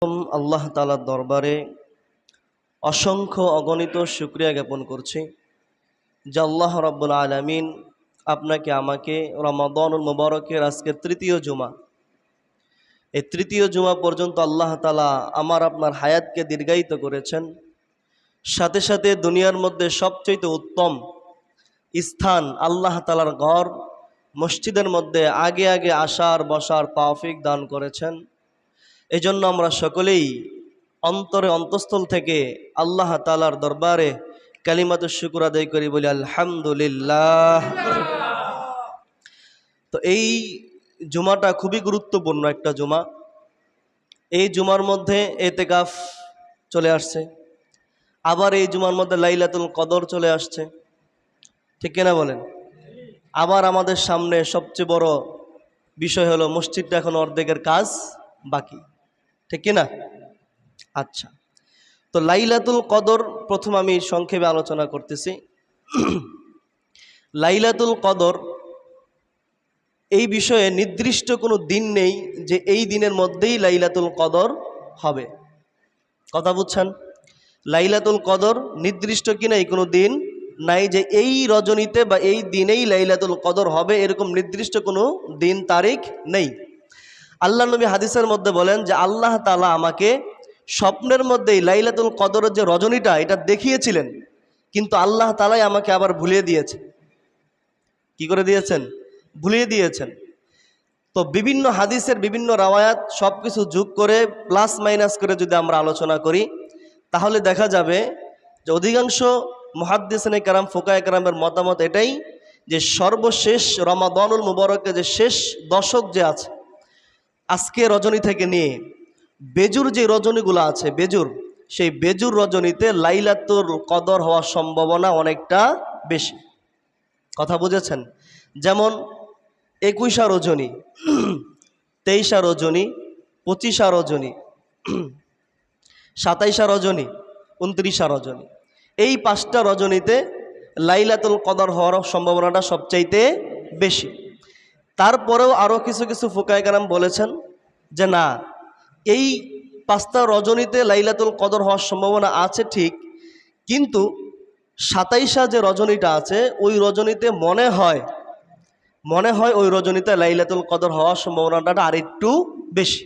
আল্লাহ তাআলার দরবারে অসংখ্য অগণিত শুকরিয়া জ্ঞাপন করছি যে আল্লাহ রাব্বুল আলামিন আপনাকে আমাকে রমাদানুল মুবারকের আজকে তৃতীয় জুমা, এই তৃতীয় জুমা পর্যন্ত আল্লাহ তাআলা আমার আপনার হায়াতকে দীর্ঘায়িত করেছেন। সাথে সাথে দুনিয়ার মধ্যে সবচেয়ে উত্তম স্থান আল্লাহ তাআলার ঘর মসজিদের মধ্যে আগে আগে আসার বসার তৌফিক দান করেছেন। এজন্য আমরা সকলেই অন্তরে অন্তঃস্থল থেকে আল্লাহ তাআলার দরবারে কালিমাতুশ শুকর আদায় করি, বলি আলহামদুলিল্লাহ। তো এই জুমাটা খুবই গুরুত্বপূর্ণ একটা জুমা। এই জুমার মধ্যে এতেকাফ চলে আসছে, আবার এই জুমার মধ্যে লাইলাতুল কদর চলে আসছে, ঠিক কিনা বলেন? আবার আমাদের সামনে সবচেয়ে বড় বিষয় হলো মসজিদটা এখন অর্ধেকের কাজ বাকি, ঠিক কিনা? আচ্ছা, তো লাইলাতুল কদর প্রথম আমি সংক্ষেপে আলোচনা করতেছি। লাইলাতুল কদর এই বিষয়ে নির্দিষ্ট কোনো দিন নেই যে এই দিনের মধ্যেই লাইলাতুল কদর হবে। কথা বুঝছেন? লাইলাতুল কদর নির্দিষ্ট কি নাই, কোনো দিন নাই যে এই রজনীতে বা এই দিনেই লাইলাতুল কদর হবে, এরকম নির্দিষ্ট কোনো দিন তারিখ নেই। আল্লাহ নবী হাদিসের মধ্যে বলেন যে আল্লাহ তাআলা আমাকে স্বপ্নের মধ্যেই লাইলাতুল কদরের যে রজনীটা এটা দেখিয়েছিলেন, কিন্তু আল্লাহ তাআলাই আমাকে আবার ভুলিয়ে দিয়েছে। কি করে দিয়েছেন? ভুলিয়ে দিয়েছেন। তো বিভিন্ন হাদিসের বিভিন্ন রাওয়ায়াত সব কিছু যোগ করে প্লাস মাইনাস করে যদি আমরা আলোচনা করি, তাহলে দেখা যাবে যে অধিকাংশ মুহাদ্দিসিনে কেরাম ফুকায়ে কেরামের মতামত এটাই যে সর্বশেষ রমাদানুল মুবারকে যে শেষ দশক যে আছে, আজকে রজনী থেকে নিয়ে বেজুর যে রজনীগুলো আছে, বেজুর, সেই বেজুর রজনীতে লাইলাতুল কদর হওয়ার সম্ভাবনা অনেকটা বেশি। কথা বুঝেছেন? যেমন 21 রজনী, 23 রজনী, 25 রজনী, 27 রজনী, 29 রজনী, এই 5টা রজনীতে লাইলাতুল কদর হওয়ার সম্ভাবনাটা সবচাইতে বেশি। তারপরেও আরও কিছু কিছু ফুকায়ে কেরাম বলেছেন যে না, এই 5টা রজনীতে লাইলাতুল কদর হওয়ার সম্ভাবনা আছে ঠিক, কিন্তু 27 যে রজনীটা আছে ওই রজনীতে মনে হয় ওই রজনীতে লাইলাতুল কদর হওয়ার সম্ভাবনাটা আরেকটু বেশি।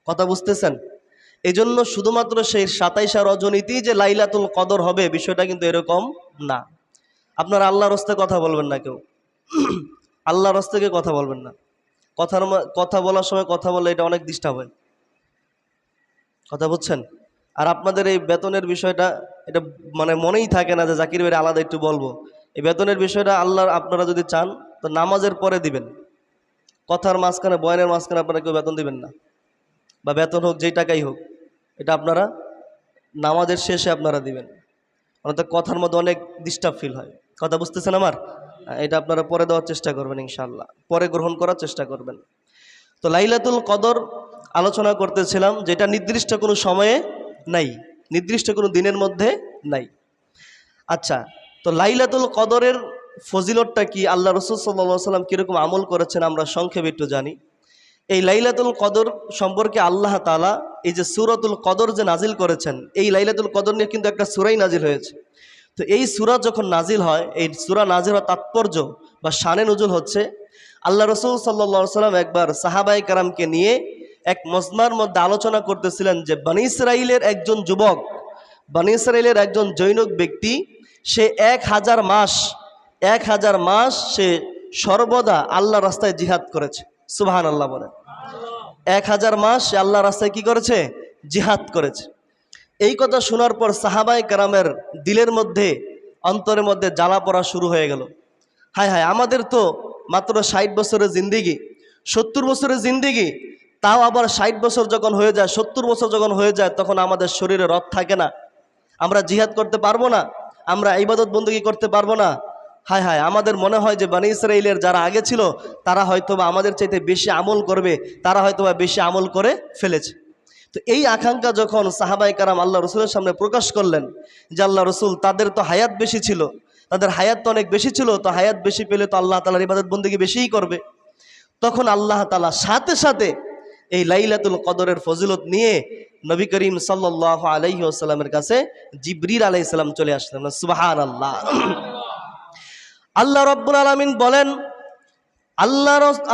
কথা বুঝতেছেন? এই জন্য শুধুমাত্র সেই 27 রজনীতেই যে লাইলাতুল কদর হবে বিষয়টা কিন্তু এরকম না। আপনারা আল্লাহর হস্তে কথা বলবেন না, কেউ আল্লাহর হস্তে কথা বলবেন না। কথা বলার সময় কথা বললে এটা অনেক ডিস্টার্ব হয়। কথা বুঝছেন? আর আপনাদের এই বেতনের বিষয়টা, এটা মানে মনেই থাকে না যে জাকির ভাই আলাদা একটু বলবো। এই বেতনের বিষয়টা আল্লাহর, আপনারা যদি চান তো নামাজের পরে দিবেন। কথার মাঝখানে, বয়ানের মাঝখানে আপনারা কেউ বেতন দিবেন না, বা বেতন হোক যেই টাকাই হোক, এটা আপনারা নামাজের শেষে আপনারা দিবেন। অর্থাৎ কথার মধ্যে অনেক ডিস্টার্ব ফিল হয়। কথা বুঝতেছেন আমার? এটা আপনারা পরে দেওয়ার চেষ্টা করবেন, ইনশাআল্লাহ পরে গ্রহণ করার চেষ্টা করবেন। তো লাইলাতুল কদর আলোচনা করতেছিলাম, যেটা নির্দিষ্ট কোনো সময়ে নাই, নির্দিষ্ট কোনো দিনের মধ্যে নাই। আচ্ছা, তো লাইলাতুল কদরের ফজিলতটা কি, আল্লাহ রাসূল সাল্লাল্লাহু আলাইহি ওয়াসাল্লাম কীরকম আমল করেছেন আমরা সংক্ষেপে একটু জানি। এই লাইলাতুল কদর সম্পর্কে আল্লাহ তাআলা এই যে সূরাতুল কদর যে নাজিল করেছেন, এই লাইলাতুল কদর নিয়ে কিন্তু একটা সূরাই নাজিল হয়েছে। তো এই সূরা যখন নাজিল হয়, এই সূরা নাজিল হওয়ার তাৎপর্য বা শানে নুজুল হচ্ছে, আল্লাহ রাসূল সাল্লাল্লাহু আলাইহি ওয়াসাল্লাম একবার সাহাবায়ে কেরামকে নিয়ে এক মজমার মধ্যে আলোচনা করতেছিলেন যে বনী ইসরাইলের একজন যুবক, বনী ইসরাইলের একজন জৈনক ব্যক্তি, সে 1000 মাস সে সর্বদা আল্লাহর রাস্তায় জিহাদ করেছে। সুবহানাল্লাহ বলে। 1000 মাস সে আল্লাহর রাস্তায় কি করেছে? জিহাদ করেছে। এই কথা শোনার পর সাহাবায়ে কেরামের দিলের মধ্যে, অন্তরের মধ্যে জ্বালা পড়া শুরু হয়ে গেল। হায় হায়, আমাদের তো মাত্র 60 বছরের জিন্দিগি, 70 বছরের জিন্দিগি, তাও আবার 60 বছর যখন হয়ে যায়, 70 বছর যখন হয়ে যায়, তখন আমাদের শরীরে রথ থাকে না, আমরা জিহাদ করতে পারবো না, আমরা ইবাদত বন্দেগী করতে পারবো না। হায় হায়, আমাদের মনে হয় যে বনী ইসরাইলের যারা আগে ছিল তারা হয়তোবা আমাদের চাইতে বেশি আমল করবে, তারা হয়তোবা বেশি আমল করে ফেলেছে। তো এই আকাঙ্ক্ষা যখন সাহাবায়ে কেরাম আল্লাহ রসুলের সামনে প্রকাশ করলেন যে আল্লাহ রসুল, তাদের তো হায়াত বেশি ছিল, তাদের হায়াত তো অনেক বেশি ছিল, তো হায়াত বেশি পেলে তো আল্লাহ তাআলার ইবাদত বন্দেগী বেশিই করবে। তখন আল্লাহ তাআলা সাথে সাথে এই লাইলাতুল কদরের ফজিলত নিয়ে নবী করিম সাল্লাল্লাহু আলাইহি ওয়াসাল্লামের কাছে জিবরিল আলাইহিস সালাম চলে আসলেন। সুবহানাল্লাহ। আল্লাহ রাব্বুল আলামিন বলেন,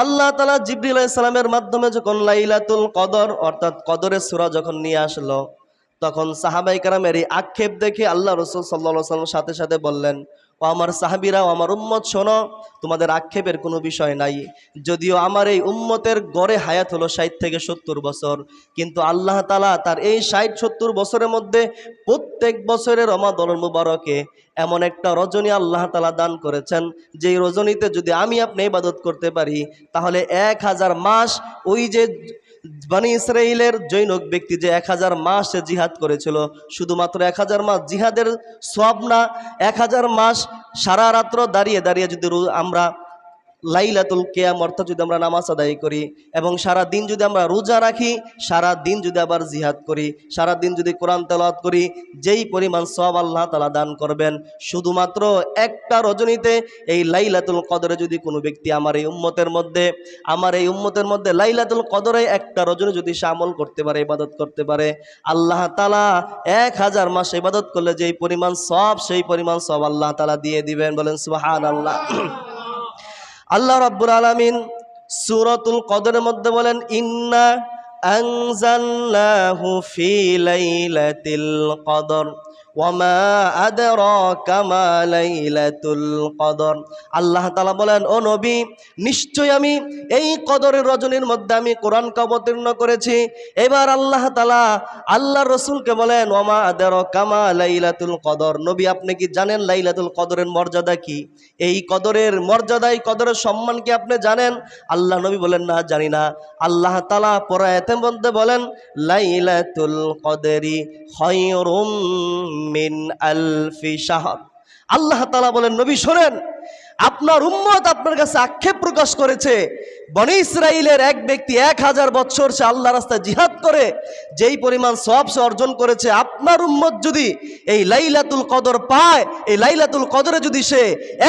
আল্লাহ তাআলা জিবরিল আলাইহিস সালামের মাধ্যমে যখন লাইলাতুল কদর অর্থাৎ কদরের সূরা যখন নিয়ে আসলো, তখন সাহাবায়ে কেরামের এই আক্ষেপ দেখে আল্লাহ রাসূল সাল্লাল্লাহু আলাইহি ওয়াসাল্লাম সাথে সাথে বললেন, ও আমার সাহাবীরা, ও আমার উম্মত, শোনো, তোমাদের আক্ষেপের কোনো বিষয় নাই। যদিও আমার এই উম্মতের গড়ে হায়াত হলো 60 থেকে 70 বছর, কিন্তু আল্লাহ তাআলা তার এই 60-70 বছরের মধ্যে প্রত্যেক বছরের রমাদান মুবারকে এমন একটা রজনী আল্লাহ তাআলা দান করেছেন, যেই রজনীতে যদি আমি আপনি ইবাদত করতে পারি তাহলে 1000 মাস, ওই যে বনি ইসরাইলের জৈনক ব্যক্তি যে 1000 মাস সে জিহাদ করেছিল, শুধুমাত্র 1000 মাস জিহাদের সওয়াব না, 1000 মাস সারা রাত্র দাঁড়িয়ে দাঁড়িয়ে যদি আমরা লাইলাতুল কিয়াম অর্থাৎ যদি আমরা নামাজ আদায় করি এবং সারা দিন যদি আমরা রোজা রাখি, সারা দিন যদি আবার জিহাদ করি, সারা দিন যদি কোরআন তেলাওয়াত করি, যেই পরিমাণ সওয়াব আল্লাহ তাআলা দান করবেন, শুধুমাত্র একটা রজনীতে এই লাইলাতুল কদরে যদি কোনো ব্যক্তি আমার এই উম্মতের মধ্যে লাইলাতুল কদরে একটা রজনী যদি সে আমল করতে পারে, ইবাদত করতে পারে, আল্লাহ তাআলা 1000 মাস ইবাদত করলে যেই পরিমাণ সওয়াব, সেই পরিমাণ সওয়াব আল্লাহ তাআলা দিয়ে দিবেন। বলেন সুবহানাল্লাহ। আল্লাহ রাব্বুল আলামিন সূরাতুল কদরের মধ্যে বলেন, ইন্না আনজালনাহু ফি লাইলাতিল কদর ওয়া মা আদরাকা মা লাইলাতুল কদর। আল্লাহ তাআলা বলেন, ও নবী, নিশ্চয় আমি এই কদরের রজনীর মধ্যে আমি কোরআনকে অবতীর্ণ করেছি। এবার আল্লাহ তাআলা আল্লাহর রাসূলকে বলেন, ওয়া মা আদরাকা মা লাইলাতুল কদর, নবী আপনি কি জানেন লাইলাতুল কদরের মর্যাদা কি? এই কদরের মর্যাদা, এই কদরের সম্মান কি আপনি জানেন? আল্লাহ নবী বলেন, না, জানি না। আল্লাহ তাআলা পরে আয়াতের মধ্যে বলেন, লাইলাতুল কদরি খায়রুম মিন আলফি শাহর। আল্লাহ তাআলা বলেন, নবী শোনেন, আপনার উম্মত আপনার কাছে আক্ষেপ প্রকাশ করেছে, বনি ইসরাইলের এক ব্যক্তি 1000 বছর সে আল্লাহর রাস্তায় জিহাদ করে যেই পরিমাণ সওয়াব সে অর্জন করেছে, আপনার উম্মত যদি এই লাইলাতুল কদর পায়, এই লাইলাতুল কদরে যদি সে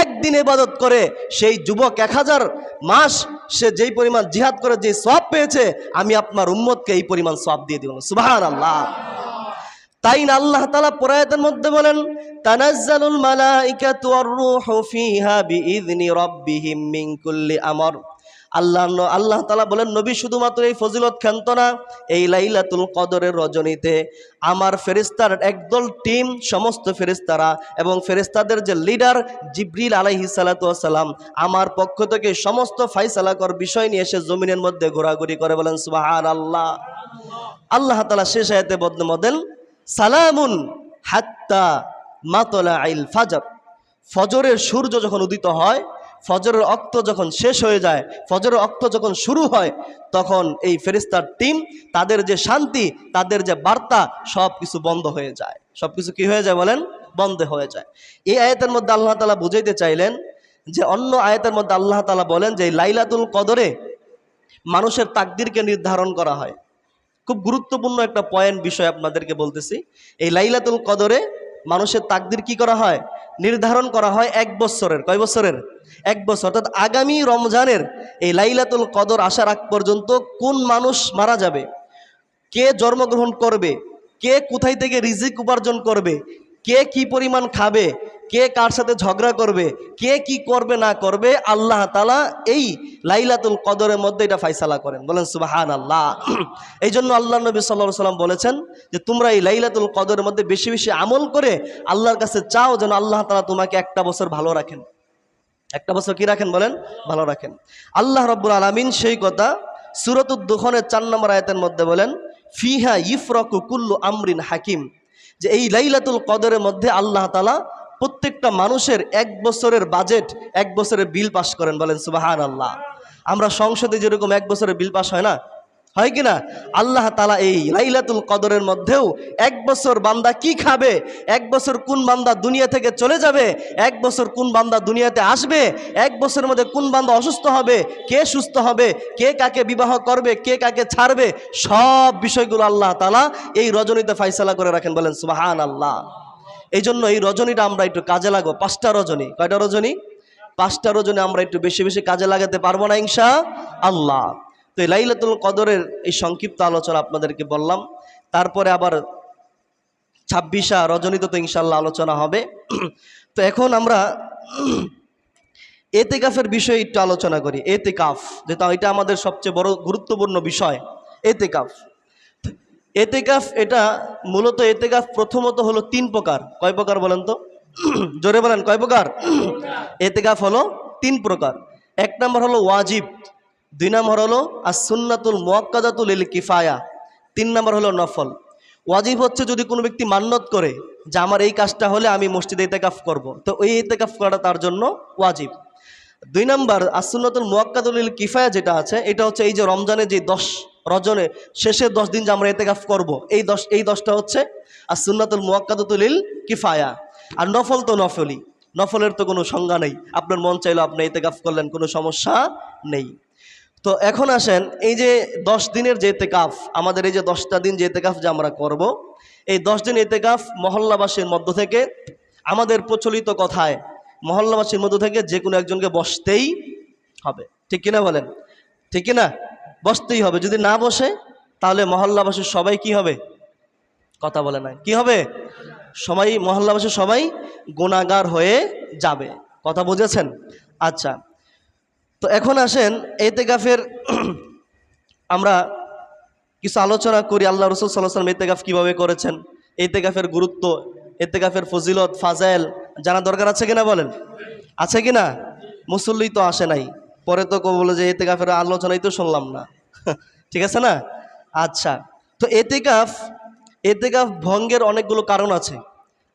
একদিন ইবাদত করে, সেই যুবক 1000 মাস সে যেই পরিমাণ জিহাদ করে যে সওয়াব পেয়েছে, আমি আপনার উম্মতকে এই পরিমাণ সওয়াব দিয়ে দিব। সুবহানাল্লাহ। তাই না আল্লাহ তাআলা পরায়াতের মধ্যে বলেন, তানাজ্জালুল মালাইকাতু ওয়ার রূহু ফিহা বিইذনি রাব্বিহিম মিন কুল্লি আমর। আল্লাহ তাআলা বলেন, নবী শুধুমাত্র এই ফজিলত ক্ষান্ত না, এই লাইলাতুল কদরের রজনীতে আমার ফেরেশতার একদল টিম, সমস্ত ফেরেশতারা এবং ফেরেশতাদের যে লিডার জিবরিল আলাইহিস সালাতু ওয়াস সালাম, আমার পক্ষ থেকে সমস্ত ফায়সালাকর বিষয় নিয়ে এসে জমিনের মধ্যে ঘোরাঘুরি করে। বলেন সুবহানাল্লাহ। আল্লাহ তাআলা শেষ আয়াতে বলেন, সালামুন হাত্তা মাতলাইল ফাজর। ফজরের সূর্য যখন উদিত হয়, ফজরের অক্ত যখন শেষ হয়ে যায়, ফজরের অক্ত যখন শুরু হয়, তখন এই ফেরেশতার টিম, তাদের যে শান্তি, তাদের যে বার্তা, সব কিছু বন্ধ হয়ে যায়। সব কিছু কি হয়ে যায় বলেন? বন্ধ হয়ে যায়। এই আয়াতের মধ্যে আল্লাহ তাআলা বুঝাইতে চাইলেন যে অন্য আয়াতের মধ্যে আল্লাহ তাআলা বলেন যে লাইলাতুল কদরে মানুষের তাকদীরকে নির্ধারণ করা হয়। খুব গুরুত্বপূর্ণ একটা পয়েন্ট বিষয় আপনাদেরকে বলতেছি। এই লাইলাতুল কদরে মানুষের তাকদীর কি করা হয়? নির্ধারণ করা হয় 1 বছরের। কয় বছরের? 1 বছর। অর্থাৎ আগামী রমজানের এই লাইলাতুল কদর আসার আগ পর্যন্ত কোন মানুষ মারা যাবে, কে জন্মগ্রহণ করবে, কে কোথায় থেকে রিজিক উপার্জন করবে, কে কি পরিমাণ খাবে, কে কার সাথে ঝগড়া করবে, কে কি করবে না করবে, আল্লাহ তাআলা এই লাইলাতুল কদরের মধ্যে এটা ফয়সালা করেন। বলেন সুবহানাল্লাহ। এই জন্য আল্লাহ নবী সাল্লাল্লাহু আলাইহি ওয়াসাল্লাম বলেছেন যে তোমরা এই লাইলাতুল কদরের মধ্যে বেশি বেশি আমল করে আল্লাহর কাছে চাও যেন আল্লাহ তাআলা তোমাকে একটা বছর ভালো রাখেন। একটা বছর কি রাখেন বলেন? ভালো রাখেন। আল্লাহ রাব্বুল আলামিন সেই কথা সূরাতুদ দুখানের 4 নম্বর আয়াতের মধ্যে বলেন, ফিহা ইফরাকু কুল্লু আমরিন হাকিম, যে এই লাইলাতুল কদরের মধ্যে আল্লাহ তাআলা প্রত্যেকটা মানুষের 1 বছরের বাজেট, 1 বছরের বিল পাস করেন। বলেন সুবহানাল্লাহ। আমরা সংসদে যেরকম 1 বছরের বিল পাস হয় না, হয় কি না? আল্লাহ তাআলা এই লাইলাতুল কদরের মধ্যেও 1 বছর বান্দা কি খাবে, 1 বছর কোন বান্দা দুনিয়া থেকে চলে যাবে, 1 বছর কোন বান্দা দুনিয়াতে আসবে, 1 বছরের মধ্যে কোন বান্দা অসুস্থ হবে, কে সুস্থ হবে, কে কাকে বিবাহ করবে, কে কাকে ছাড়বে, সব বিষয়গুলো আল্লাহ তাআলা এই রজনীতে ফয়সালা করে রাখেন। বলেন সুবহানাল্লাহ। এই জন্য এই রজনীটা আমরা একটু কাজে লাগবো। 5টা রজনী। কয়টা রজনী? 5টা রজনী আমরা একটু বেশি বেশি কাজে লাগাতে পারবো না ইনশাআল্লাহ। তো তো এই লাইলাতুল কদরের এই সংক্ষিপ্ত আলোচনা আপনাদেরকে বললাম। তারপরে আবার 26 রজনীতে তো ইনশাল্লাহ আলোচনা হবে। তো এখন আমরা এতেকাফের বিষয়ে একটু আলোচনা করি। এতেকাফ যেটা এটা আমাদের সবচেয়ে বড় গুরুত্বপূর্ণ বিষয়। এতেকাফ এতেকাফ এটা মূলত এতেকাফ প্রথমত হলো 3 প্রকার। কয় প্রকার বলেন তো? জোরে বলেন, কয় প্রকার? এতেকাফ হলো 3 প্রকার। 1 নম্বর হলো ওয়াজিব, 2 নম্বর হলো as-সুন্নাতুল মুআক্কাদাতুল লিল কিফায়া, 3 নম্বর হলো নফল। ওয়াজিব হচ্ছে যদি কোনো ব্যক্তি মান্যত করে যে আমার এই কাজটা হলে আমি মসজিদে ইতেকাফ করব, তো ওই ইতেকাফ করাটা তার জন্য ওয়াজিব। 2 নম্বর as-সুন্নাতুল মুআক্কাদাতুল লিল কিফায়া যেটা আছে, এটা হচ্ছে এই যে রমজানে যে 10 রজনে শেষের 10 দিন যে আমরা ইতেকাফ করব, এই 10টা হচ্ছে as-সুন্নাতুল মুআক্কাদাতুল লিল কিফায়া। আর নফল তো নফলই, নফলের তো কোনো সংজ্ঞা নেই, আপনার মন চাইলো আপনি ইতেকাফ করলেন, কোনো সমস্যা নেই। তো এখন আসেন এই যে 10 দিনের যে ইতেকাফ, আমাদের এই যে 10টা দিন যে ইতেকাফ যে আমরা করব, এই 10 দিন ইতেকাফ মহল্লাবাসীর মধ্য থেকে, আমাদের প্রচলিত কথায় মহল্লাবাসীর মধ্য থেকে যে কোনো একজনকে বসতেই হবে। ঠিক কিনা বলেন? ঠিক কিনা? বসতেই হবে। যদি না বসে তাহলে মহল্লাবাসীর সবাই কি হবে? কথা বলে না, কি হবে? সবাই মহল্লাবাসীর সবাই গুনাহগার হয়ে যাবে। কথা বুঝেছেন? আচ্ছা, তো এখন আসেন ইতেকাফের আমরা কিছু আলোচনা করি। আল্লাহ রাসূল সাল্লাল্লাহু আলাইহি ওয়াসাল্লাম ইতেকাফ কিভাবে করেছেন, ইতেকাফের গুরুত্ব, ইতেকাফের ফজিলত ফাজাইল জানা দরকার আছে কিনা বলেন? আছে কিনা? মুসল্লি তো আসে নাই, পরে তো বলে যে ইতেকাফের আলোচনাই তো শুনলাম না। ঠিক আছে না? আচ্ছা, তো ইতেকাফ ভঙ্গের অনেকগুলো কারণ আছে।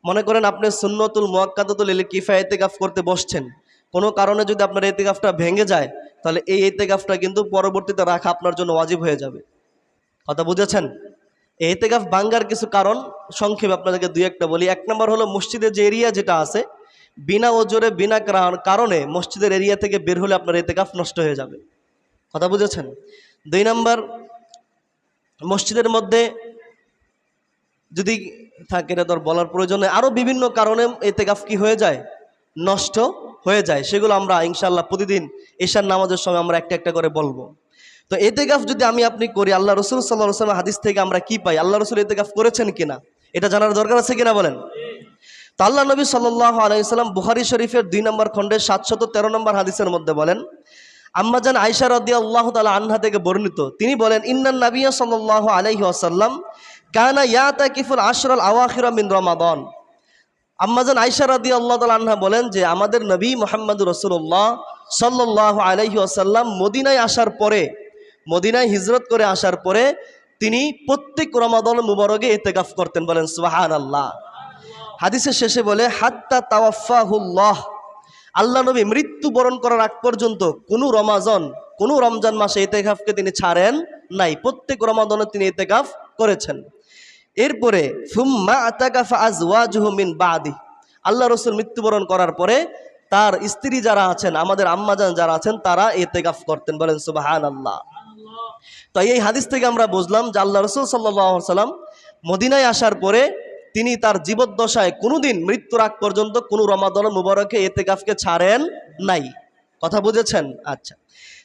মনে করেন আপনি সুন্নতুল মুআক্কাদাতুল লিল কিফায়া ইতেকাফ করতে বসছেন, কোনো কারণে যদি আপনার ইতেকাফটা ভেঙে যায়, তাহলে এই ইতেকাফটা কিন্তু পরবর্তীতে রাখা আপনার জন্য ওয়াজিব হয়ে যাবে। কথা বুঝেছেন? এই ইতেকাফ ভাঙ্গার কিছু কারণ সংক্ষেপে আপনাদেরকে 2-1টা বলি। 1 নম্বর হলো মসজিদের যে এরিয়া যেটা আছে, বিনা ওজরে বিনা কারণে মসজিদের এরিয়া থেকে বের হলে আপনার ইতেকাফ নষ্ট হয়ে যাবে। কথা বুঝেছেন? 2 নম্বর, মসজিদের মধ্যে যদি থাকে, এটা তোর বলার প্রয়োজন নেই, আরও বিভিন্ন কারণে ইতেকাফ কি হয়ে যায়? নষ্ট হয়ে যায়। সেগুলো আমরা ইনশাআল্লাহ প্রতিদিন ঈশার নামাজের সময় আমরা একটা একটা করে বলবো। তো ইতেকাফ যদি আমি আপনি করি, আল্লাহ রাসূল সাল্লাল্লাহু আলাইহি ওয়াসাল্লাম হাদিস থেকে আমরা কি পাই? আল্লাহ রাসূল ইতেকাফ করেছেন কিনা এটা জানার দরকার আছে কিনা বলেন? তো আল্লাহ নবী সাল্লাল্লাহু আলাইহি ওয়াসাল্লাম বুখারী শরীফের 2 নম্বর খণ্ডের 713 নম্বর হাদিসের মধ্যে বলেন, আম্মাজান আয়েশা রাদিয়াল্লাহু তাআলা আনহা থেকে বর্ণিত, তিনি বলেন, ইন্নান নাবিয়্যা সাল্লাল্লাহু আলাইহি ওয়াসাল্লাম কানা ইয়াতাকিফুল আশরাল আওয়াখির মিন রমাদান। আম্মাজান আয়েশা রাদিয়াল্লাহু তাআলা আনহা বলেন যে আমাদের নবী মুহাম্মদুর রাসূলুল্লাহ সাল্লাল্লাহু আলাইহি ওয়াসাল্লাম মদিনায় আসার পরে, মদিনায় হিজরত করে আসার পরে তিনি প্রত্যেক রমাদান মুবারকে ইতেকাফ করতেন। বলেন সুবহানাল্লাহ। হাদিসের শেষে বলে হাত্তা তাওয়াফাহুল্লাহ, আল্লাহ নবী মৃত্যুবরণ করার আগ পর্যন্ত কোনো রমজান মাসে ইতেকাফকে তিনি ছাড়েন নাই, প্রত্যেক রমাদানে তিনি ইতেকাফ করেছেন। এরপরে সুম্মা আতাকাফা আজওয়াজুহু মিন বাদি, আল্লাহ রাসূল মৃত্যুবরণ করার পরে তার স্ত্রী যারা আছেন, আমাদের আম্মাজান যারা আছেন, তারা ইতেকাফ করতেন। বলেন সুবহানাল্লাহ। তো এই হাদিস থেকে আমরা বুঝলাম যে আল্লাহ রাসূল সাল্লাল্লাহু আলাইহি ওয়াসাল্লাম মদিনায় আসার পরে তিনি তার জীবদ্দশায় কোনোদিন মৃত্যুর আগ পর্যন্ত কোনো রমাদান মুবারকে ইতেকাফকে ছাড়েন নাই। কথা বুঝেছেন? আচ্ছা,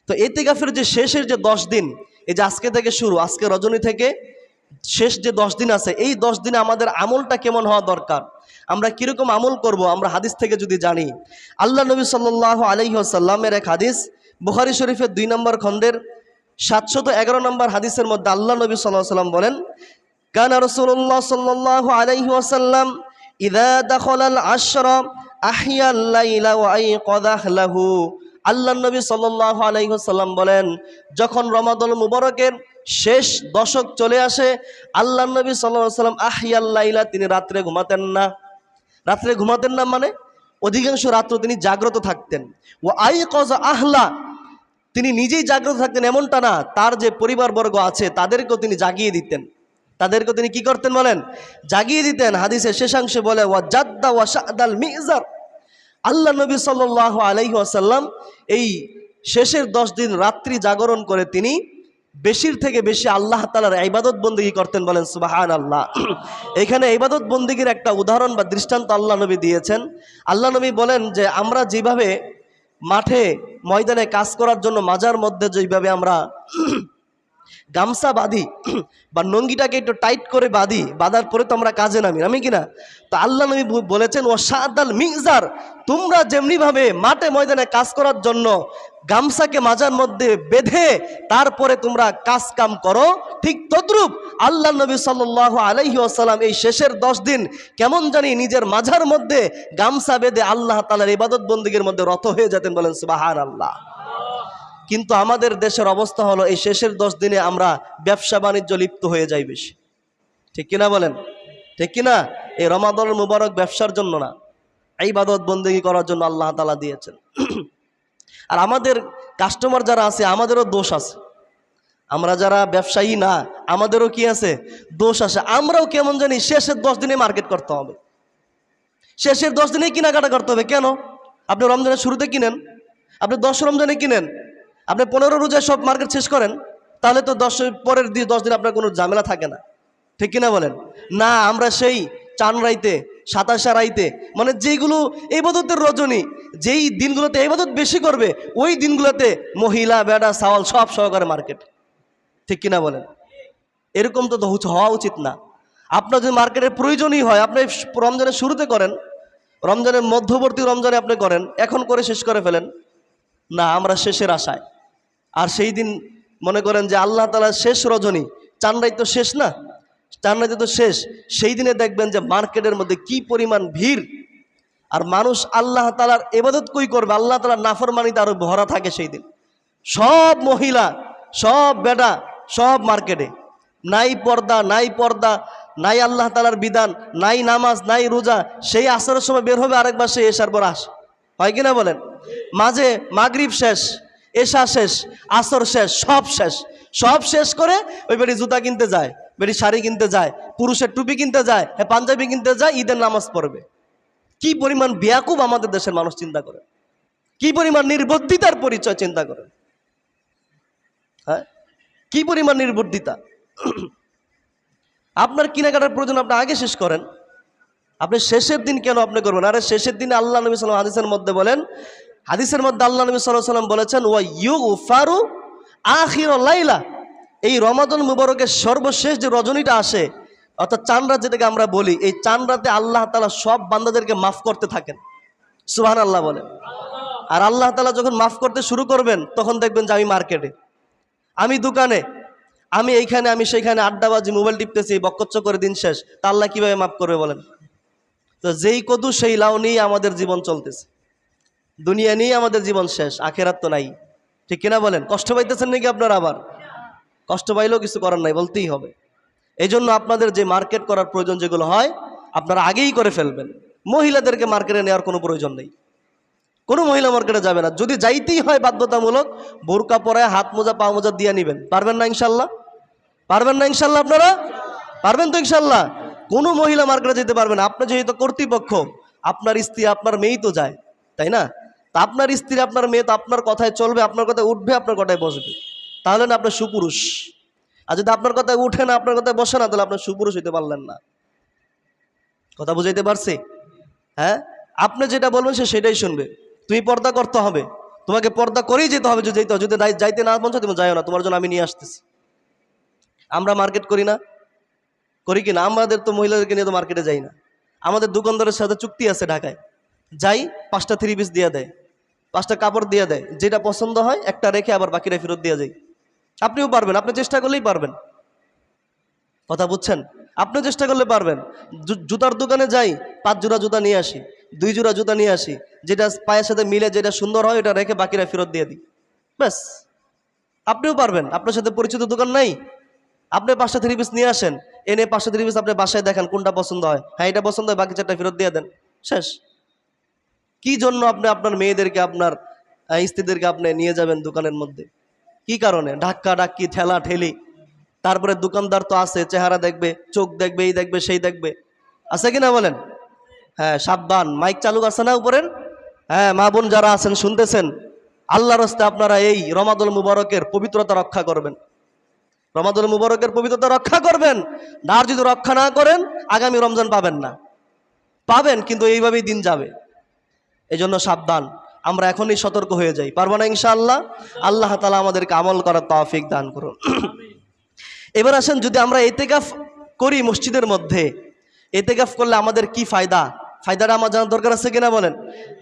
তো ইতেকাফের যে শেষের যে 10 দিন, এই যে আজকে থেকে শুরু, আজকে রজনী থেকে শেষ যে 10 দিন আছে, এই 10 দিনে আমাদের আমলটা কেমন হওয়া দরকার, আমরা কিরকম আমল করব, আমরা হাদিস থেকে যদি জানি। আল্লাহ নবী সাল্লাল্লাহু আলাইহি ওয়াসাল্লামের এক হাদিস, বুখারী শরীফের 2 নম্বর খণ্ডের 711 নম্বর হাদিসের মধ্যে আল্লাহ নবী সাল্লাল্লাহু আলাইহি ওয়াসাল্লাম বলেন, কানা রাসূলুল্লাহ সাল্লাল্লাহু আলাইহি ওয়াসাল্লাম ইযা দাখালাল আশরা আহইয়াল লাইলা ওয়া আইকাযা আহলাহু। আল্লাহ নবী সাল্লাল্লাহু আলাইহি ওয়াসাল্লাম বলেন, যখন রমাদান মুবারকের শেষ দশক চলে আসে, আল্লাহ নবী সাল্লাল্লাহু আলাইহি ওয়াসাল্লাম আহইয়াল লাইলা, তিনি রাত্রে ঘুমাতেন না। রাত্রে ঘুমাতেন না মানে অধিকাংশ রাত্র তিনি জাগ্রত থাকতেন। ওয়া আইকাযা আহলা, তিনি নিজেই জাগ্রত থাকতেন এমনটা না, তার যে পরিবারবর্গ আছে তাদেরকেও তিনি জাগিয়ে দিতেন। তাদেরকে তিনি কি করতেন বলেন? জাগিয়ে দিতেন। হাদিসের শেষাংশে বলে ওয়া জাদ্দা ওয়া শাদাল মিজার, আল্লাহ নবী সাল্লাল্লাহু আলাইহি ওয়াসাল্লাম এই শেষের 10 দিন রাত্রি জাগরণ করে তিনি বেশির থেকে বেশি আল্লাহ তাআলার ইবাদত বন্দেগী করতেন। বলেন সুবহানাল্লাহ। এখানে ইবাদত বন্দেগীর একটা উদাহরণ বা দৃষ্টান্ত আল্লাহ নবী দিয়েছেন। আল্লাহ নবী বলেন যে আমরা যেভাবে মাঠে ময়দানে কাজ করার জন্য মাজার মধ্যে যেভাবে আমরা গামছা বাঁধি বা নঙ্গিটাকে একটু টাইট করে বাঁধি, বাঁধার পরে তো আমরা কাজে নামি কিনা? তো আল্লাহ নবী বলেছেন ও সাদাল মিজার, তোমরা যেমনিভাবে মাঠে ময়দানে কাজ করার জন্য গামছাকে মাজার মধ্যে বেঁধে তারপরে তোমরা কাজ কাম করো, ঠিক তদ্রূপ আল্লাহ নবী সাল্লাল্লাহু আলাইহি ওয়াসাল্লাম এই শেষের 10 দিন কেমন জানি নিজের মাজার মধ্যে গামছা বেঁধে আল্লাহ তাআলার ইবাদত বন্দেগীর মধ্যে রত হয়ে যেতেন। বলেন সুবহানাল্লাহ। কিন্তু আমাদের দেশের অবস্থা হলো এই শেষের 10 দিনে আমরা ব্যবসা বাণিজ্য লিপ্ত হয়ে যাই বেশি, ঠিক কিনা বলেন? ঠিক কিনা? এই রমাদানুল মুবারক ব্যবসার জন্য না, ইবাদত বন্দেগী করার জন্য আল্লাহ তাআলা দিয়েছেন। আর আমাদের কাস্টমার যারা আছে আমাদেরও দোষ আছে, আমরা যারা ব্যবসায়ী না আমাদেরও কি আছে? দোষ আছে। আমরাও কেমন জানি শেষের 10 দিনে মার্কেট করতে হবে, শেষের 10 দিনে কেনাকাটা করতে হবে। কেন? আপনি রমজানের শুরুতে কিনেন, আপনি 10 রমজানে কিনেন, আপনি 15 রোজায় সব মার্কেট শেষ করেন, তাহলে তো 10 পরের 10 দিন আপনার কোনো ঝামেলা থাকে না, ঠিক কিনা বলেন? না, আমরা সেই চান রাইতে 27 রাইতে মানে যেইগুলো ইবাদতের রজনী, যেই দিনগুলোতে ইবাদত বেশি করবে ওই দিনগুলোতে মহিলা বেড়া সাওয়াল সব সহকারে মার্কেট, ঠিক কিনা বলেন? এরকম তো হওয়া উচিত না। আপনার যদি মার্কেটের প্রয়োজনই হয় আপনি রমজানের শুরুতে করেন, রমজানের মধ্যবর্তী রমজানে আপনি করেন, এখন করে শেষ করে ফেলেন না। আমরা শেষের আশায়, আর সেই দিন মনে করেন যে আল্লাহ তাআলার শেষ রজনী, চান রাত তো শেষ না, চান রাত তো শেষ, সেই দিনে দেখবেন যে মার্কেটের মধ্যে কি পরিমাণ ভিড়। আর মানুষ আল্লাহ তাআলার ইবাদত কই করবে? আল্লাহ তাআলার নাফরমানিতে আরো ভরা থাকে সেই দিন। সব মহিলা, সব বেটা, সব মার্কেটে, নাই পর্দা, নাই আল্লাহ তাআলার বিধান, নাই নামাজ, নাই রোজা। সেই আসরের সময় বের হবে, আরেকবার সে এশার পর আসে, হয় কিনা বলেন? মাঝে মাগরিব শেষ, এশা শেষ, আসর শেষ, সব শেষ করে ওই বেটি জুতা কিনতে যায়, বেটি শাড়ি কিনতে যায়, পুরুষের টুপি কিনতে যায়, পাঞ্জাবি কিনতে যায়, ঈদের নামাজ পড়বে। কি পরিমাণ বেয়াকুব আমাদের দেশের মানুষ, চিন্তা করে। কি পরিমাণ নির্বুদ্ধিতার পরিচয়, চিন্তা করেন। হ্যাঁ, কি পরিমাণ নির্বুদ্ধিতা। আপনার কেনাকাটার প্রয়োজন আপনি আগে শেষ করেন, আপনি শেষের দিন কেন আপনি করবেন? আরে শেষের দিনে আল্লাহ নবী সাল্লাল্লাহু আলাইহি হাদিসের মধ্যে বলেন, হাদিসের মধ্যে আল্লাহ নবী সাল্লাল্লাহু আলাইহি ওয়াসাল্লাম বলেছেন ওয়া ইউগফারু আখিরুল লাইলা, এই রমাদান মুবারকের সর্বশেষ যে রজনীটা আসে, অর্থাৎ চাঁদ রাত যেটাকে আমরা বলি, এই চাঁদ রাতে আল্লাহ তাআলা সব বান্দাদেরকে মাফ করতে থাকেন। সুবহানাল্লাহ বলেন। আর আল্লাহ তাআলা যখন মাফ করতে শুরু করবেন তখন দেখবেন যে আমি মার্কেটে, আমি দোকানে, আমি এইখানে, আমি সেইখানে আড্ডাবাজি, মোবাইল টিপতেছি, বক্কচ্চ করে দিন শেষ। তা আল্লাহ কিভাবে মাফ করবে বলেন? তো যেই কদু সেই লাউ নিয়ে আমাদের জীবন চলতেছে, দুনিয়া নিয়ে আমাদের জীবন শেষ, আখেরাত তো নাই, ঠিক কিনা বলেন? কষ্ট পাইতেছেন নাকি আপনারা? আবার কষ্ট পাইলেও কিছু করার নাই, বলতেই হবে। এই জন্য আপনাদের যে মার্কেট করার প্রয়োজন যেগুলো হয় আপনারা আগেই করে ফেলবেন। মহিলাদেরকে মার্কেটে নেওয়ার কোনো প্রয়োজন নেই, কোনো মহিলা মার্কেটে যাবে না। যদি যাইতেই হয় বাধ্যতামূলক বোরকা পরায় হাত মোজা পা মোজা দিয়ে নেবেন। পারবেন না ইনশাল্লাহ? পারবেন না ইনশাল্লাহ? আপনারা পারবেন তো ইনশাল্লাহ? কোনো মহিলা মার্কেটে যেতে পারবে না। আপনি যেহেতু কর্তৃপক্ষ, আপনার স্ত্রী আপনার মেয়েই তো যায়, তাই না? তা আপনার স্ত্রী আপনার মেয়ে তো আপনার কথায় চলবে, আপনার কথায় উঠবে, আপনার কথায় বসবে, তাহলে না আপনার সুপুরুষ। আর যদি আপনার কথায় উঠে না, আপনার কথায় বসে না, তাহলে আপনার সুপুরুষ হইতে পারলেন না। কথা বুঝাইতে পারছি? হ্যাঁ, আপনি যেটা বলবেন সে সেটাই শুনবে। তুমি পর্দা করতে হবে, তোমাকে পর্দা করেই যেতে হবে। যদি যাইতে না মন চায় তুমি যাইও না, তোমার জন্য আমি নিয়ে আসতেছি। আমরা মার্কেট করি না? করি কিনা? আমাদের তো মহিলাদেরকে নিয়ে তো মার্কেটে যাই না। আমাদের দোকানদারের সাথে চুক্তি আছে, ঢাকায় যাই 5টা 3 পিস দিয়ে দেয়, 5টা কাপড় দিয়ে দেয়, যেটা পছন্দ হয় একটা রেখে আবার বাকিটা ফেরত দিয়ে যায়। আপনিও পারবেন, আপনি চেষ্টা করলেই পারবেন। কথা বুঝছেন? আপনি চেষ্টা করলে পারবেন। জুতার দোকানে যাই, 5 জোড়া জুতা নিয়ে আসি, 2 জোড়া জুতা নিয়ে আসি, যেটা পায়ের সাথে মিলে যেটা সুন্দর হয় এটা রেখে বাকিরা ফেরত দিয়ে দিই, ব্যাস। আপনিও পারবেন। আপনার সাথে পরিচিত দোকান নাই, আপনি 5টা 3 পিস নিয়ে আসেন, এনে 5টা 3 পিস আপনি বাসায় দেখেন কোনটা পছন্দ হয়, হ্যাঁ এটা পছন্দ হয়, বাকি 4টা ফেরত দিয়ে দেন, শেষ। কি জন্য আপনি আপনার মেয়েদেরকে, আপনার স্ত্রীদেরকে আপনি নিয়ে যাবেন দোকানের মধ্যে? কি কারণে? ধাক্কা ধাক্কি, ঠেলা ঠেলি, তারপরে দোকানদার তো আছে, চেহারা দেখবে, চোখ দেখবে, এই দেখবে, সেই দেখবে, আছে কিনা বলেন? হ্যাঁ, সাবধান। মাইক চালু আছে না উপরের? হ্যাঁ, মা বোন যারা আছেন শুনতেছেন, আল্লাহর রাস্তায় আপনারা এই রমাদানুল মুবারকের পবিত্রতা রক্ষা করবেন, রমাদানুল মুবারকের পবিত্রতা রক্ষা করবেন। আর যদি রক্ষা না করেন আগামী রমজান পাবেন না, পাবেন কিন্তু এইভাবেই দিন যাবে। এই জন্য সাবধান। আমরা এখনই সতর্ক হয়ে যাই, পারবো না ইনশাআল্লাহ? আল্লাহ তাআলা আমাদেরকে আমল করার তৌফিক দান করুন। এবার আসেন, যদি আমরা ইতিকাফ করি মসজিদের মধ্যে, ইতিকাফ করলে আমাদের কি ফায়দা? ফায়দাটা আমার জানার দরকার আছে কিনা বলেন?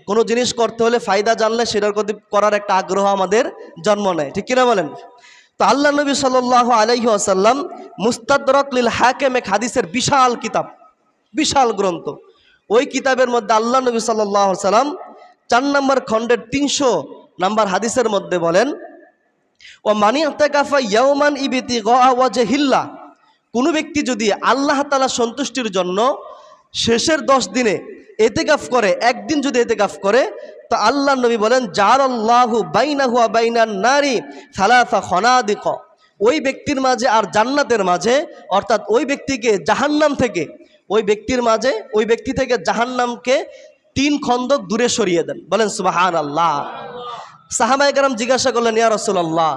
কোনো জিনিস করতে হলে ফায়দা জানলে সেটার প্রতি করার একটা আগ্রহ আমাদের জন্ম নেয়, ঠিক কিনা বলেন? তো আল্লাহ নবী সাল্লাল্লাহু আলাইহি ওয়াসাল্লাম মুস্তাদরাক লিল হাকিম, এক হাদিসের বিশাল কিতাব, বিশাল গ্রন্থ। ওই কিতাবের মধ্যে আল্লাহ নবী সাল্লাল্লাহু আলাইহি ওয়াসাল্লাম 4 নম্বর খণ্ডের 300 নম্বর হাদিসের মধ্যে বলেন, ও মানি ইতিকাফা ইয়াওমান ইবতিগা ওয়াজহিল্লাহ, কোনো ব্যক্তি যদি আল্লাহ তাআলা সন্তুষ্টির জন্য শেষের 10 দিনে ইতিকাফ করে, একদিন যদি ইতিকাফ করে, তো আল্লাহ নবী বলেন জাআলাল্লাহু বাইনাহু ওয়া বাইনান নারি সালাসা খনাদিক, ওই ব্যক্তির মাঝে আর জান্নাতের মাঝে, অর্থাৎ ওই ব্যক্তিকে জাহান্নাম থেকে, ওই ব্যক্তির মাঝে, ওই ব্যক্তি থেকে জাহান্নামকে 3 খন্দক দূরে সরিয়ে দেন। বলেন সুবহানাল্লাহ। সাহাবায়ে কেরাম জিজ্ঞাসা করলেন, ইয়া রাসূলুল্লাহ,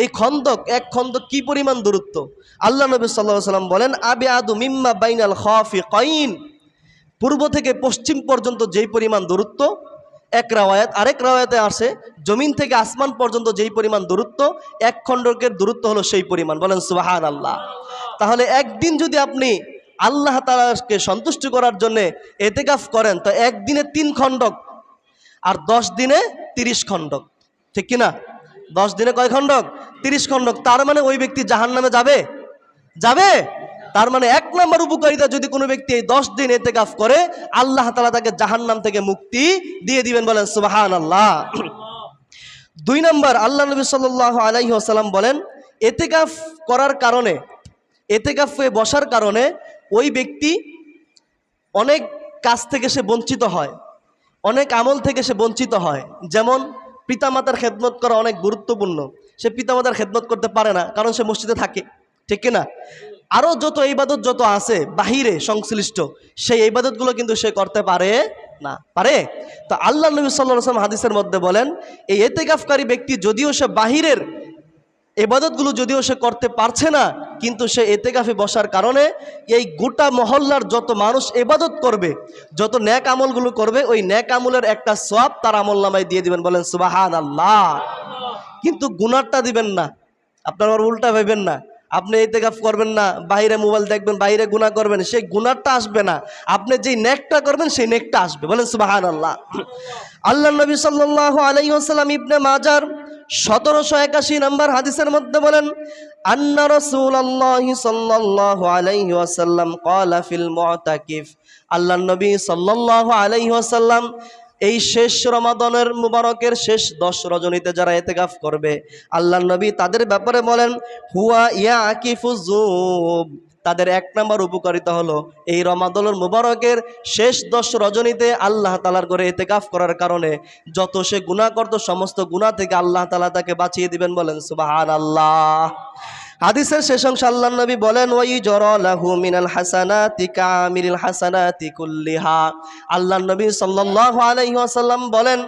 এই খন্দক, এক খন্দক কি পরিমাণ দূরত্ব? আল্লাহ নবী সাল্লাল্লাহু আলাইহি ওয়াসাল্লাম বলেন আবিআদু মিম্মা বাইনাল খাফিকাইন, পূর্ব থেকে পশ্চিম পর্যন্ত যেই পরিমাণ দূরত্ব, এক রাওয়ায়াত, আরেক রাওয়ায়াতে আসে জমিন থেকে আসমান পর্যন্ত যেই পরিমাণ দূরত্ব, এক খণ্ডকের দূরত্ব হলো সেই পরিমাণ। বলেন সুবহানাল্লাহ। তাহলে একদিন যদি আপনি আল্লাহ তাআলাকে সন্তুষ্ট করার জন্য ইতিকাফ করেন, তো একদিনে 3 খণ্ডক, আর 10 দিনে 30 খণ্ডক, ঠিক কিনা? 10 দিনে কয় খণ্ডক? 30 খণ্ডক। তার মানে ওই ব্যক্তি জাহান্নামে যাবে? যাবে। তার মানে 1 নম্বর উপকারিতা, যদি কোনো ব্যক্তি এই 10 দিন ইতিকাফ করে, আল্লাহ তাআলা তাকে জাহান্নাম থেকে মুক্তি দিয়ে দিবেন। বলেন সুবহানাল্লাহ। 2 নম্বর, আল্লাহ নবী সাল্লাল্লাহু আলাইহি ওয়াসাল্লাম বলেন ইতিকাফ করার কারণে, ইতিকাফে বসার কারণে ওই ব্যক্তি অনেক কাজ থেকে সে বঞ্চিত হয়, অনেক আমল থেকে সে বঞ্চিত হয়। যেমন পিতামাতার খেদমত করা অনেক গুরুত্বপূর্ণ, সে পিতামাতার খেদমত করতে পারে না, কারণ সে মসজিদে থাকে, ঠিক কিনা? আরও যত ইবাদত যত আছে বাহিরে সংশ্লিষ্ট, সেই ইবাদতগুলো কিন্তু সে করতে পারে না, পারে? তো আল্লাহ নবী সাল্লাল্লাহু আলাইহি ওয়াসাল্লাম হাদিসের মধ্যে বলেন, এই ইতিকাফকারী ব্যক্তি যদিও সে বাহিরের ইবাদতগুলো যদিও সে করতে পারছে না, কিন্তু সে ইতিকাফে বসার কারণে এই গোটা মহল্লার যত মানুষ ইবাদত করবে, যত নেক আমলগুলো করবে, ওই নেক আমলের একটা সওয়াব তার আমলনামায় দিয়ে দিবেন। বলেন সুবহানাল্লাহ। কিন্তু গুনাহটা দিবেন না। আপনারা উল্টা ভাবেন না, আপনি ইতিকাফ করবেন না, বাইরে মোবাইল দেখবেন, বাইরে গুনাহ করবেন, সেই গুনাহটা আসবে না, আপনি যেই নেকটা করবেন সেই নেকটা আসবে। বলেন সুবহানাল্লাহ। আল্লাহ নবী সাল্লাল্লাহু আলাইহি ওয়াসাল্লাম ইবনে মাজার 1781 নম্বর হাদিসের মধ্যে বলেন, আন্না রাসূলুল্লাহি সাল্লাল্লাহু আলাইহি ওয়াসাল্লাম ক্বালা ফিল মুতাকিফ, আল্লাহ নবী সাল্লাল্লাহু আলাইহি ওয়াসাল্লাম এই শেষ রমাদানের মুবারকের শেষ 10 রজনীতে যারা ইতিকাফ করবে, আল্লাহ নবী তাদের ব্যাপারে বলেন হুয়া ইয়াকিফুযুব, তাদের 1 নম্বর উপকারিতা হলো এই রমাদানুল মুবারকের শেষ 10 রজনীতে আল্লাহ তাআলার ঘরে ইতিকাফ করার কারণে যত সে গুনাহ করত, সমস্ত গুনাহ থেকে আল্লাহ তাআলা তাকে বাঁচিয়ে দিবেন। বলেন সুবহানাল্লাহ। হাদিসের শেষ অংশে আল্লাহ নবী বলেন ওয়াইজরা লাহু মিনাল হাসানাতি কামিলিল হাসানাতি কুল্লিহা, আল্লাহ নবী সাল্লাল্লাহু আলাইহি ওয়াসাল্লাম বলেন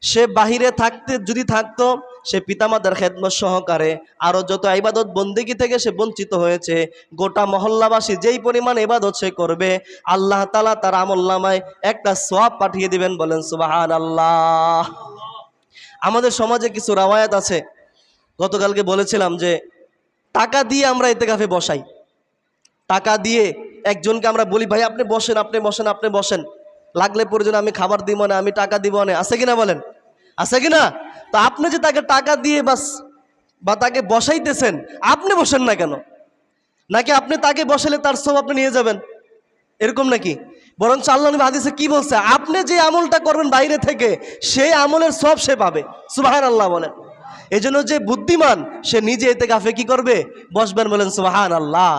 সে বাহিরে থাকতে যদি থাকতো, সে পিতামাতার খেদমত সহকারে আরও যত ইবাদত বন্দেগী থেকে সে বঞ্চিত হয়েছে, গোটা মহল্লাবাসী যেই পরিমাণ ইবাদত সে করবে, আল্লাহ তাআলা তার আমলনামায় একটা সওয়াব পাঠিয়ে দিবেন। বলেন সুবহানাল্লাহ। আমাদের সমাজে কিছু রাওয়ায়াত আছে, গতকালকে বলেছিলাম যে টাকা দিয়ে আমরা ইতিকাফে বসাই, টাকা দিয়ে একজনকে আমরা বলি ভাই আপনি বসেন, আপনি বসেন, আপনি বসেন, লাগলে প্রয়োজন আমি খাবার দিব না, আমি টাকা দিব না, আছে কিনা বলেন? আছে কিনা? তো আপনি যে তাকে টাকা দিয়ে বাস বা তাকে বসাইতেছেন, আপনি বসেন না কেন? নাকি আপনি তাকে বসালে তার সওয়াব আপনি নিয়ে যাবেন, এরকম নাকি? বরং আল্লাহ নবী হাদিসে কি বলছে, আপনি যে আমলটা করবেন বাইরে থেকে, সেই আমলের সওয়াব সে পাবে। সুবহানাল্লাহ বলেন। এই জন্য যে বুদ্ধিমান সে নিজে ইতিকাফে কি করবে? বসবেন। বলেন সুবহানাল্লাহ।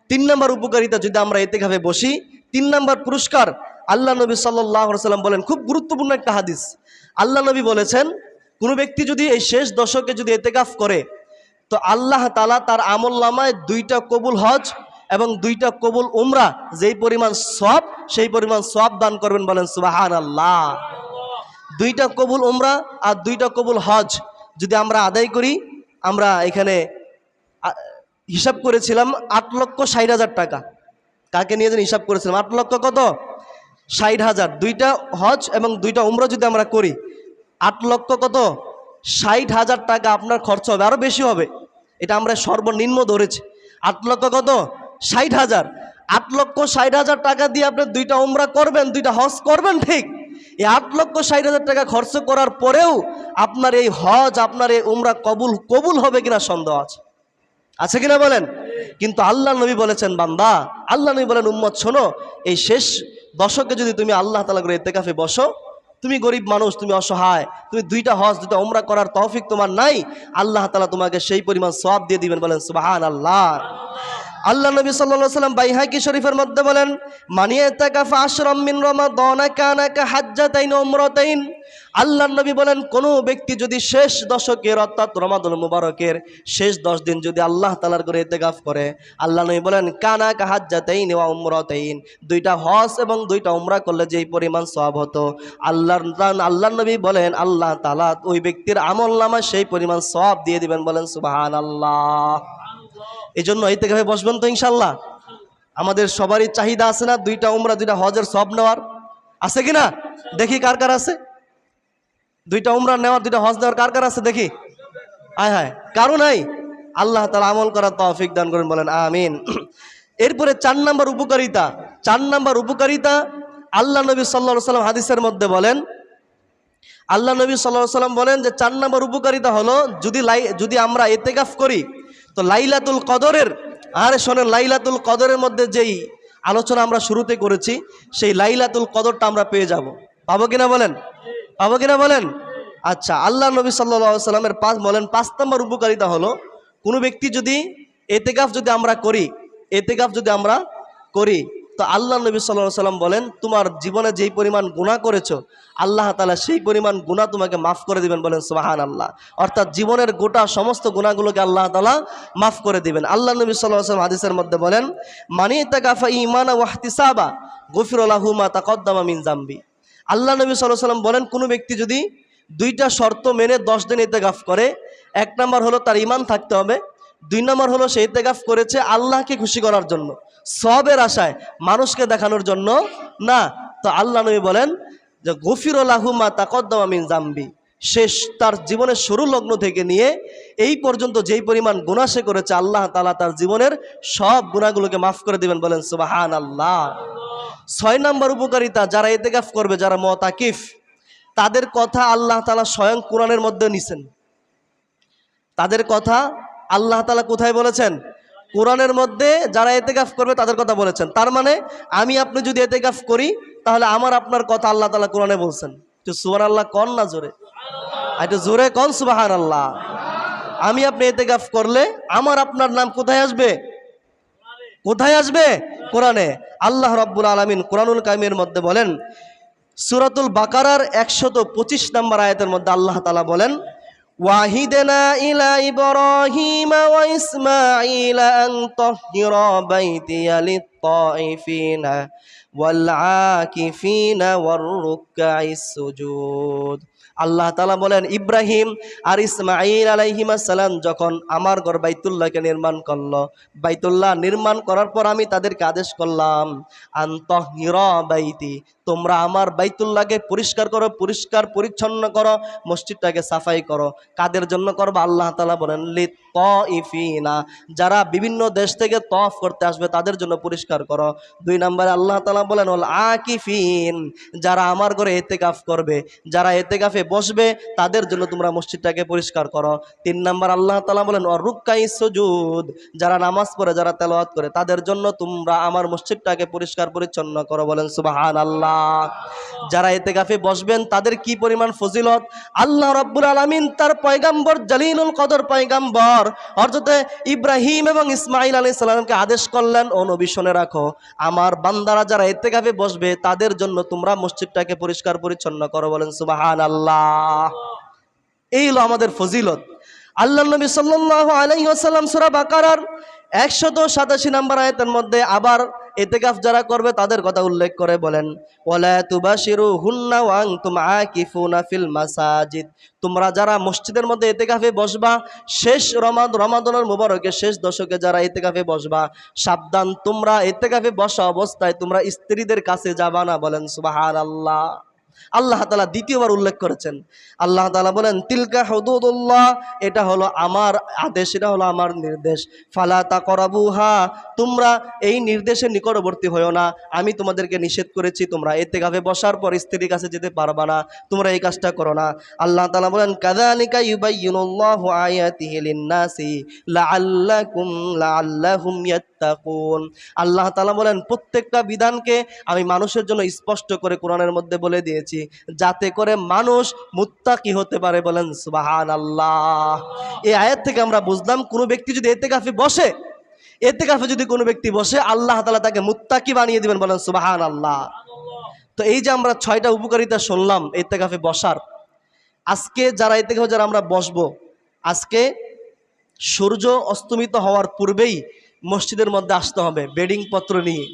3 নম্বর উপকারিতা, যদি আমরা ইতিকাফে বসি, 3 নম্বর পুরস্কার আল্লাহ নবী সাল্লাল্লাহু আলাইহি ওয়াসাল্লাম বলেন, খুব গুরুত্বপূর্ণ একটা হাদিস। আল্লাহ নবী বলেছেন কোনো ব্যক্তি যদি এই শেষ দশকে যদি ইতিকাফ করে, তো আল্লাহ তাআলা তার আমলনামায় 2টা কবুল হজ এবং 2টা কবুল উমরা যেই পরিমাণ সওয়াব, সেই পরিমাণ সওয়াব দান করবেন। বলেন সুবহানাল্লাহ। 2টা কবুল উমরা আর 2টা কবুল হজ যদি আমরা আদায় করি, আমরা এখানে হিসাব করেছিলাম 8,60,000 টাকা। কাকে নিয়ে যেন হিসাব করেছিলাম? 8 লক্ষ কত? 60,000, 2টা হজ এবং 2টা উমরা যদি আমরা করি 8 লক্ষ কত 60,000 টাকা আপনার খরচ হবে, আরো বেশি হবে। এটা আমরা সর্বনিম্ন ধরেছি। 8 লক্ষ কত 60,000, 8,60,000 টাকা দিয়ে আপনি 2টা উমরা করবেন, 2টা হজ করবেন, ঠিক এই 8,60,000 টাকা খরচ করার পরেও আপনার এই হজ, আপনার এই উমরা কবুল হবে কিনা সন্দেহ আছে কিনা বলেন। কিন্তু আল্লাহ নবী বলেছেন বান্দা, আল্লাহ নবী বলেন উম্মত শোনো, এই শেষ দশকে যদি তুমি আল্লাহ তাআলা করে ইতিকাফে বসো, তুমি গরিব মানুষ, তুমি অসহায়, তুমি 2টা হজ 2টা উমরা করার তৌফিক তোমার নাই, আল্লাহ তাআলা তোমাকে সেই পরিমাণ সওয়াব দিয়ে দিবেন। বলেন সুবহানাল্লাহ। আল্লাহ নবী সাল্লাল্লাহু আলাইহি ওয়াসাল্লাম বাইহাকি শরীফের মধ্যে বলেন মান ইয়াতাকাফা আশরাম মিন রমাদান কানা কা হাজ্জাতাইন উমরাতাইন। আল্লাহ নবী বলেন কোন ব্যক্তি যদি শেষ দশকের অর্থাৎ রমাদান মুবারকের শেষ 10 দিন যদি আল্লাহ তাআলার করে ইতিকাফ করে, আল্লাহ নবী বলেন কানা কা হাজ্জাতাইন ওয়া উমরাতাইন, 2টা হজ এবং 2টা উমরা করলে যেই পরিমাণ সওয়াব হতো, আল্লাহ নবী বলেন আল্লাহ তাআলা ওই ব্যক্তির আমলনামায় সেই পরিমাণ সওয়াব দিয়ে দিবেন। বলেন সুবহানাল্লাহ। এই জন্য ইতিকাফে বসবেন তো ইনশাল্লাহ। আমাদের সবারই চাহিদা আছে না 2টা উমরা 2টা হজের সওয়াব নেওয়ার, আছে কিনা দেখি কার কার আছে। 2টা উমরা নেওয়ার 2টা হজ নেওয়ার কার কার আছে দেখি। আয় হায়, কারো নাই। আল্লাহ তাআলা আমল করার তৌফিক দান করেন, বলেন আমিন। এরপরে 4 নম্বর উপকারিতা আল্লাহ নবী সাল্লাল্লাহু আলাইহি ওয়াসাল্লাম হাদিসের মধ্যে বলেন, আল্লাহ নবী সাল্লাল্লাহু আলাইহি ওয়াসাল্লাম বলেন যে 4 নম্বর উপকারিতা হলো যদি আমরা ইতিকাফ করি তো লাইলাতুল কদরের, আরে শোনেন, লাইলাতুল কদরের মধ্যে যেই আলোচনা আমরা শুরুতে করেছি সেই লাইলাতুল কদরটা আমরা পেয়ে যাব। পাবো কিনা বলেন। আচ্ছা, আল্লাহ নবী সাল্লাল্লাহু আলাইহি ওয়াসাল্লামের 5 নম্বর উপকারিতা হলো কোনো ব্যক্তি যদি ইতিকাফ যদি আমরা করি তো আল্লাহ নবী সাল্লাল্লাহু আলাইহি ওয়াসাল্লাম বলেন তোমার জীবনে যেই পরিমাণ গুনাহ করেছো আল্লাহ তাআলা সেই পরিমাণ গুনাহ তোমাকে মাফ করে দিবেন। বলেন সুবহানাল্লাহ। অর্থাৎ জীবনের গোটা সমস্ত গুনাহগুলোকে আল্লাহ তাআলা মাফ করে দিবেন। আল্লাহ নবী সাল্লাল্লাহু আলাইহি ওয়াসাল্লাম হাদিসের মধ্যে বলেন মান ইতাকাফা ঈমানা ওয়া ইহতিসাবা গুফিরা লাহু মা তাকদ্দামা মিন যামবি। আল্লাহ নবী সাল্লাল্লাহু আলাইহি ওয়াসাল্লাম বলেন কোনো ব্যক্তি যদি 2টা শর্ত মেনে 10 দিন ইতিকাফ করে, 1 নম্বর হলো তার ঈমান থাকতে হবে, 2 নম্বর হলো সে ইতিকাফ করেছে আল্লাহকে খুশি করার জন্য, সওয়াবের আশায়, মানুষকে দেখানোর জন্য না। তো আল্লাহ নবী বলেন যে গফির লাহু মা তাকদ্দামা মিন যামবি, শেষ তার জীবনের শুরু লগ্ন থেকে নিয়ে এই পর্যন্ত যেই পরিমাণ গুনাহ সে করেছে আল্লাহ তাআলা তার জীবনের সব গুনাহগুলোকে মাফ করে দিবেন। বলেন সুবহানাল্লাহ। 6 নম্বর উপকারিতা যারা ইতিকাফ করবে, যারা মুতাকিফ, তাদের কথা আল্লাহ তাআলা স্বয়ং কোরআনের মধ্যে নিছেন। তাদের কথা আল্লাহ তাআলা কোথায় বলেছেন? কোরআনের মধ্যে যারা ইতিকাফ করবে তাদের কথা বলেছেন। তার মানে আমি আপনি যদি ইতিকাফ করি তাহলে আমার আপনার কথা আল্লাহ তাআলা কোরআনে বলছেন। একটু সুবহানাল্লাহ কোন না জোরে, একটু জোরে কোন সুবহানাল্লাহ। আমি আপনি ইতিকাফ করলে আমার আপনার নাম কোথায় আসবে? কোরআনে। আল্লাহ রাব্বুল আলামিন কোরআনুল কারীমের মধ্যে বলেন সূরাতুল বাকারার 125 নম্বর আয়াতের মধ্যে আল্লাহ তাআলা বলেন ওয়াহিদনা ইলা ইব্রাহিম ওয়া ইসমাঈল আন তাহহিরা বাইতিয়া লিত-তাইফিনা ওয়াল আকিফিনা ওয়ার রুকআইস সুজুদ। আল্লাহ তাআলা বলেন ইব্রাহিম আর ইসমাঈল আলাইহিস সালাম যখন আমার ঘর বাইতুল্লাহকে নির্মাণ করলো, বাইতুল্লাহ নির্মাণ করার পর আমি তাদেরকে আদেশ করলাম আনতাহহিরা বাইতি, তোমরা আমার বাইতুল্লাহকে পরিষ্কার করো, পরিষ্কার পরিচ্ছন্ন করো, মসজিদটাকে সাফাই করো। কাদের জন্য করবা? আল্লাহ তাআলা বলেন লিত-তাইফিনা, যারা বিভিন্ন দেশ থেকে তওয়াফ করতে আসবে তাদের জন্য পরিষ্কার করো। 2 নম্বরে আল্লাহ তাআলা বলেন ওয়াল আকিফিন, যারা আমার ঘরে ইতিকাফ করবে, যারা ইতিকাফে বসবে তাদের জন্য তোমরা মসজিদটাকে পরিষ্কার করো। 3 নম্বর আল্লাহ তাআলা বলেন ওয়ার রুকআইস সুজুদ, যারা নামাজ পড়ে, যারা তেলাওয়াত করে তাদের জন্য তোমরা আমার মসজিদটাকে পরিষ্কার পরিচ্ছন্ন করো। বলেন সুবহানাল্লাহ। যারা ইতিকাফে বসবেন তাদের কি পরিমাণ ফজিলত আল্লাহ রাব্বুল আলামিন তার পয়গাম্বর জালিলুল কদর পয়গাম্বর হযরত ইব্রাহিম এবং ইসমাঈল আলাইহিস সালামকে আদেশ করলেন, ও নবী শুনে রাখো আমার বান্দারা যারা ইতিকাফে বসবে তাদের জন্য তোমরা মসজিদটাকে পরিষ্কার পরিচ্ছন্ন করো। বলেন সুবহানাল্লাহ। এই হলো আমাদের ফজিলত। আল্লাহ নবী সাল্লাল্লাহু আলাইহি ওয়াসাল্লাম সূরা বাকারার 187 নম্বর আয়াতের মধ্যে আবার ইতিকাফ যারা করবে তাদের কথা উল্লেখ করে বলেন, ওয়ালা তুবাশিরুহুন্না ওয়া আনতুম আকিফুনা ফিল মাসাজিদ, তোমরা যারা মসজিদের মধ্যে ইতিকাফে বসবা, শেষ রমাদানের মুবারকে শেষ দশকে যারা ইতিকাফে বসবা, সাবধান, তোমরা ইতিকাফে বসা অবস্থায় তোমরা স্ত্রীদের কাছে যাবা না। বলেন সুবহানাল্লাহ। আল্লাহ তাআলা দ্বিতীয়বার উল্লেখ করেছেন। আল্লাহ তাআলা বলেন, তিলকা হুদুদুল্লাহ, এটা হলো আমার আদেশ, এটা হলো আমার নির্দেশ। ফালা তাকরাবুহা, তোমরা এই নির্দেশের নিকটবর্তী হয়ো না। আমি তোমাদেরকে নিষেধ করেছি, তোমরা ইতিকাফে বসার পর স্ত্রীর কাছে যেতে পারবা না, তোমরা এই কাজটা করো না। আল্লাহ তাআলা বলেন, কাযালিকা ইউবাইয়িনুল্লাহু আয়াতিহি লিন-নাসি লাআল্লাহুম ইয়াত্তাকুন। আল্লাহ তাআলা বলেন, প্রত্যেকটা বিধানকে আমি মানুষের জন্য স্পষ্ট করে কোরআনের মধ্যে বলে দিয়েছি, যাতে করে মানুষ মুত্তাকি হতে পারে। বলেন সুবহানাল্লাহ। এই আয়াত থেকে আমরা বুঝলাম, কোনো ব্যক্তি যদি ইতিকাফে বসে, ইতিকাফে যদি কোনো ব্যক্তি বসে, আল্লাহ তাআলা তাকে মুত্তাকি বানিয়ে দিবেন। বলেন সুবহানাল্লাহ। তো এই যে আমরা 6টা উপকারিতা শুনলাম ইতিকাফে বসার, আজকে যারা ইতিকাফে যারা আমরা বসবো, আজকে সূর্য অস্তমিত হওয়ার পূর্বেই মসজিদের মধ্যে আসতে হবে বেডিং পত্র নিয়ে।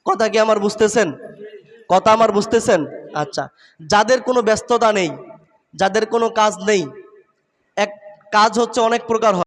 কথা কি আমার বুঝতেছেন? কথা আমার বুঝতেছেন? আচ্ছা, যাদের কোনো ব্যস্ততা নেই, যাদের কোনো কাজ নেই, এক কাজ হচ্ছে অনেক প্রকার হয়।